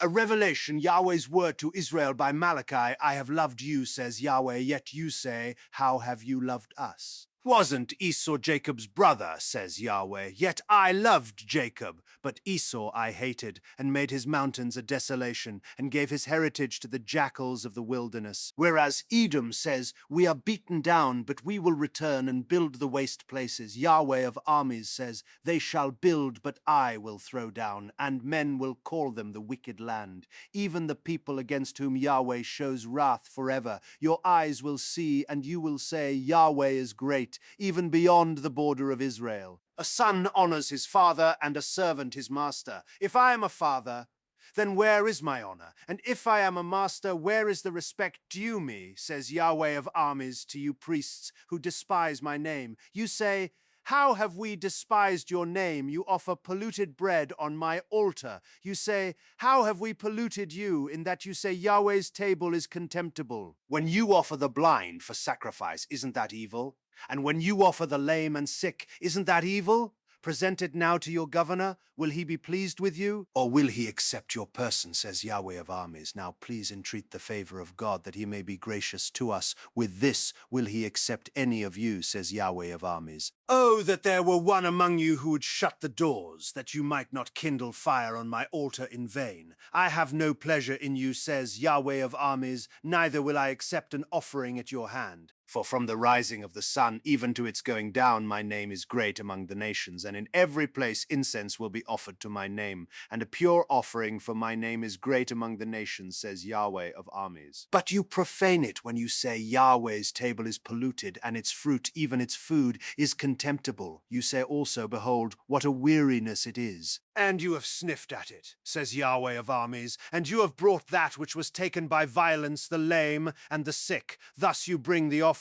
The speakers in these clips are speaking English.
A revelation, Yahweh's word to Israel by Malachi, I have loved you, says Yahweh, yet you say, how have you loved us? Wasn't Esau Jacob's brother, says Yahweh, yet I loved Jacob, but Esau I hated, and made his mountains a desolation, and gave his heritage to the jackals of the wilderness. Whereas Edom says, we are beaten down, but we will return and build the waste places. Yahweh of armies says, they shall build, but I will throw down, and men will call them the wicked land. Even the people against whom Yahweh shows wrath forever. Your eyes will see, and you will say, Yahweh is great, even beyond the border of Israel. A son honors his father, and a servant his master. If I am a father, then where is my honor? And if I am a master, where is the respect due me? Says Yahweh of armies to you priests who despise my name. You say, how have we despised your name? You offer polluted bread on my altar. You say, how have we polluted you, in that you say Yahweh's table is contemptible? When you offer the blind for sacrifice, isn't that evil? And when you offer the lame and sick, isn't that evil? Present it now to your governor. Will he be pleased with you? Or will he accept your person, says Yahweh of armies. Now please entreat the favor of God that he may be gracious to us. With this will he accept any of you, says Yahweh of armies. Oh, that there were one among you who would shut the doors, that you might not kindle fire on my altar in vain. I have no pleasure in you, says Yahweh of armies, neither will I accept an offering at your hand. For from the rising of the sun even to its going down, my name is great among the nations, and in every place incense will be offered to my name, and a pure offering for my name is great among the nations, says Yahweh of armies. But you profane it when you say Yahweh's table is polluted, and its fruit, even its food, is contemptible. You say also, behold, what a weariness it is. And you have sniffed at it, says Yahweh of armies, and you have brought that which was taken by violence, the lame and the sick. Thus you bring the offering.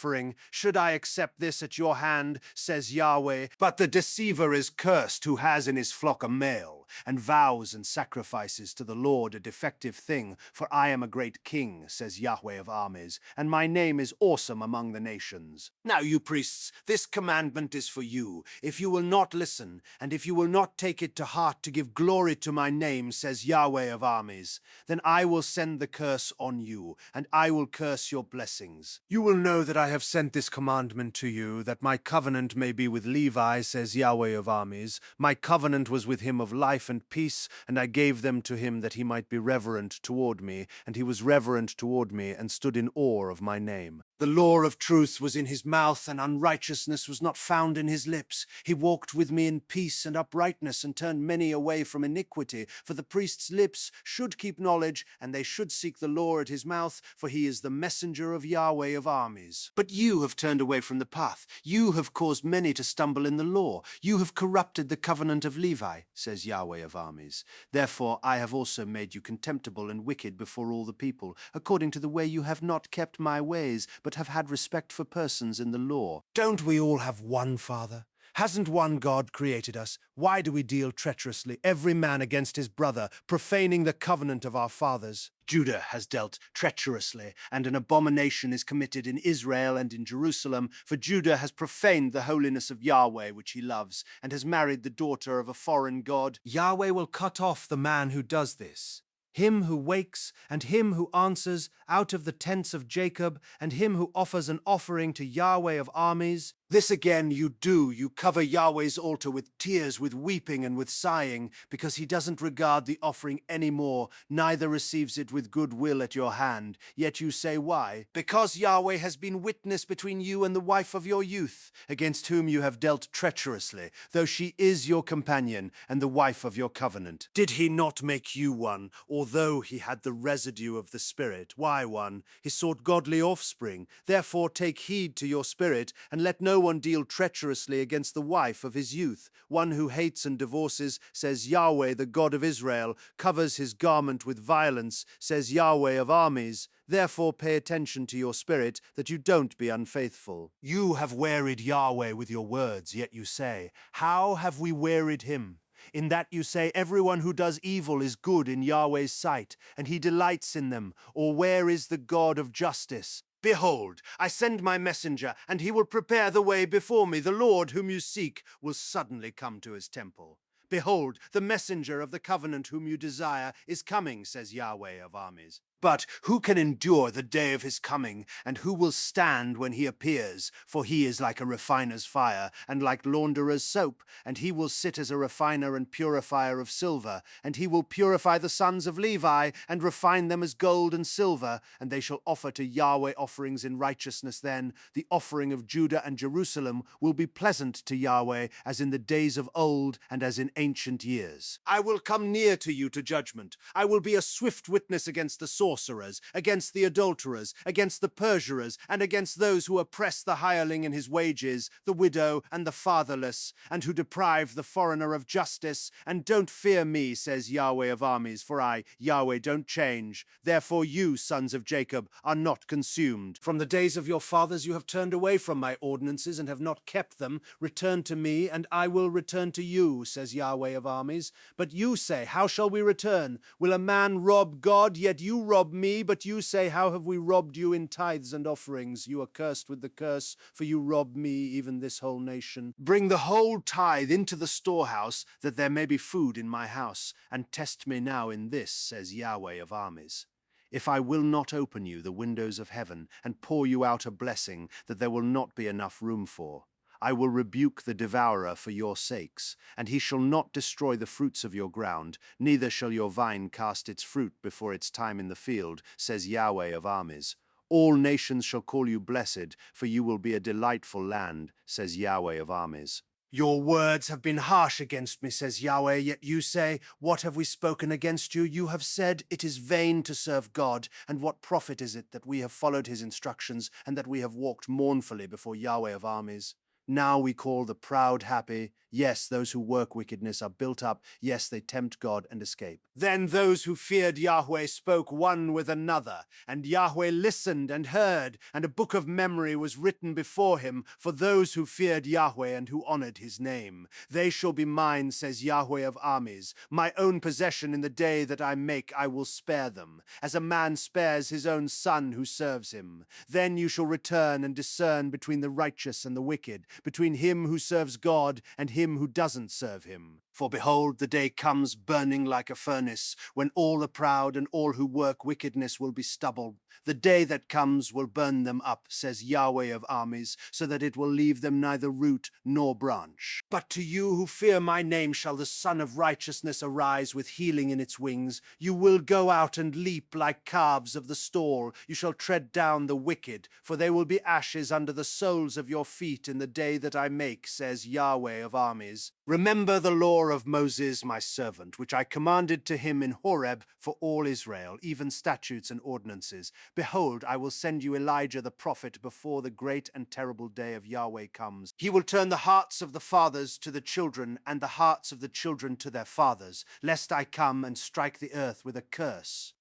Should I accept this at your hand, says Yahweh? But the deceiver is cursed who has in his flock a male, and vows and sacrifices to the Lord a defective thing. For I am a great king, says Yahweh of armies, and my name is awesome among the nations. Now you priests, this commandment is for you. If you will not listen, and if you will not take it to heart to give glory to my name, says Yahweh of armies, then I will send the curse on you, and I will curse your blessings. You will know that I have sent this commandment to you, that my covenant may be with Levi, says Yahweh of armies. My covenant was with him of life and peace, and I gave them to him that he might be reverent toward me, and he was reverent toward me, and stood in awe of my name. The law of truth was in his mouth, and unrighteousness was not found in his lips. He walked with me in peace and uprightness, and turned many away from iniquity. For the priest's lips should keep knowledge, and they should seek the law at his mouth, for he is the messenger of Yahweh of armies. But you have turned away from the path. You have caused many to stumble in the law. You have corrupted the covenant of Levi, says Yahweh of armies. Therefore I have also made you contemptible and wicked before all the people, according to the way you have not kept my ways, but have had respect for persons in the law. Don't we all have one Father? Hasn't one God created us? Why do we deal treacherously, every man against his brother, profaning the covenant of our fathers? Judah has dealt treacherously, and an abomination is committed in Israel and in Jerusalem, for Judah has profaned the holiness of Yahweh, which he loves, and has married the daughter of a foreign god. Yahweh will cut off the man who does this, him who wakes, and him who answers out of the tents of Jacob, and him who offers an offering to Yahweh of armies. This again you do. You cover Yahweh's altar with tears, with weeping, and with sighing, because he doesn't regard the offering any more, neither receives it with good will at your hand. Yet you say, why? Because Yahweh has been witness between you and the wife of your youth, against whom you have dealt treacherously, though she is your companion and the wife of your covenant. Did he not make you one, although he had the residue of the Spirit? Why one? He sought godly offspring. Therefore take heed to your spirit, and let no one deal treacherously against the wife of his youth. One who hates and divorces, says Yahweh, the God of Israel, covers his garment with violence, says Yahweh of armies. Therefore pay attention to your spirit, that you don't be unfaithful. You have wearied Yahweh with your words, yet you say, how have we wearied him? In that you say, everyone who does evil is good in Yahweh's sight, and he delights in them. Or where is the God of justice? Behold, I send my messenger, and he will prepare the way before me. The Lord whom you seek will suddenly come to his temple. Behold, the messenger of the covenant whom you desire is coming, says Yahweh of armies. But who can endure the day of his coming, and who will stand when he appears? For he is like a refiner's fire, and like launderer's soap, and he will sit as a refiner and purifier of silver, and he will purify the sons of Levi, and refine them as gold and silver, and they shall offer to Yahweh offerings in righteousness. Then the offering of Judah and Jerusalem will be pleasant to Yahweh, as in the days of old, and as in ancient years. I will come near to you to judgment. I will be a swift witness against the sorcerers, against the adulterers, against the perjurers, and against those who oppress the hireling in his wages, the widow and the fatherless, and who deprive the foreigner of justice. And don't fear me, says Yahweh of armies, for I, Yahweh, don't change. Therefore you, sons of Jacob, are not consumed. From the days of your fathers you have turned away from my ordinances and have not kept them. Return to me, and I will return to you, says Yahweh of armies. But you say, how shall we return? Will a man rob God? Yet you rob me. But you say, how have we robbed you in tithes and offerings? You are cursed with the curse, for you rob me, even this whole nation. Bring the whole tithe into the storehouse, that there may be food in my house, and test me now in this, says Yahweh of armies. If I will not open you the windows of heaven, and pour you out a blessing that there will not be enough room for, I will rebuke the devourer for your sakes, and he shall not destroy the fruits of your ground, neither shall your vine cast its fruit before its time in the field, says Yahweh of armies. All nations shall call you blessed, for you will be a delightful land, says Yahweh of armies. Your words have been harsh against me, says Yahweh, yet you say, what have we spoken against you? You have said, it is vain to serve God, and what profit is it that we have followed his instructions, and that we have walked mournfully before Yahweh of armies? Now we call the proud happy. Yes, those who work wickedness are built up. Yes, they tempt God and escape. Then those who feared Yahweh spoke one with another, and Yahweh listened and heard, and a book of memory was written before him for those who feared Yahweh and who honored his name. They shall be mine, says Yahweh of armies. My own possession in the day that I make, I will spare them, as a man spares his own son who serves him. Then you shall return and discern between the righteous and the wicked, between him who serves God and him who doesn't serve him. For behold, the day comes burning like a furnace, when all the proud and all who work wickedness will be stubble. The day that comes will burn them up, says Yahweh of armies, so that it will leave them neither root nor branch. But to you who fear my name shall the Son of Righteousness arise with healing in its wings. You will go out and leap like calves of the stall. You shall tread down the wicked, for they will be ashes under the soles of your feet in the day that I make, says Yahweh of armies. Remember the law of Moses my servant, which I commanded to him in Horeb for all Israel, even statutes and ordinances. Behold, I will send you Elijah the prophet before the great and terrible day of Yahweh comes. He will turn the hearts of the fathers to the children, and the hearts of the children to their fathers, lest I come and strike the earth with a curse.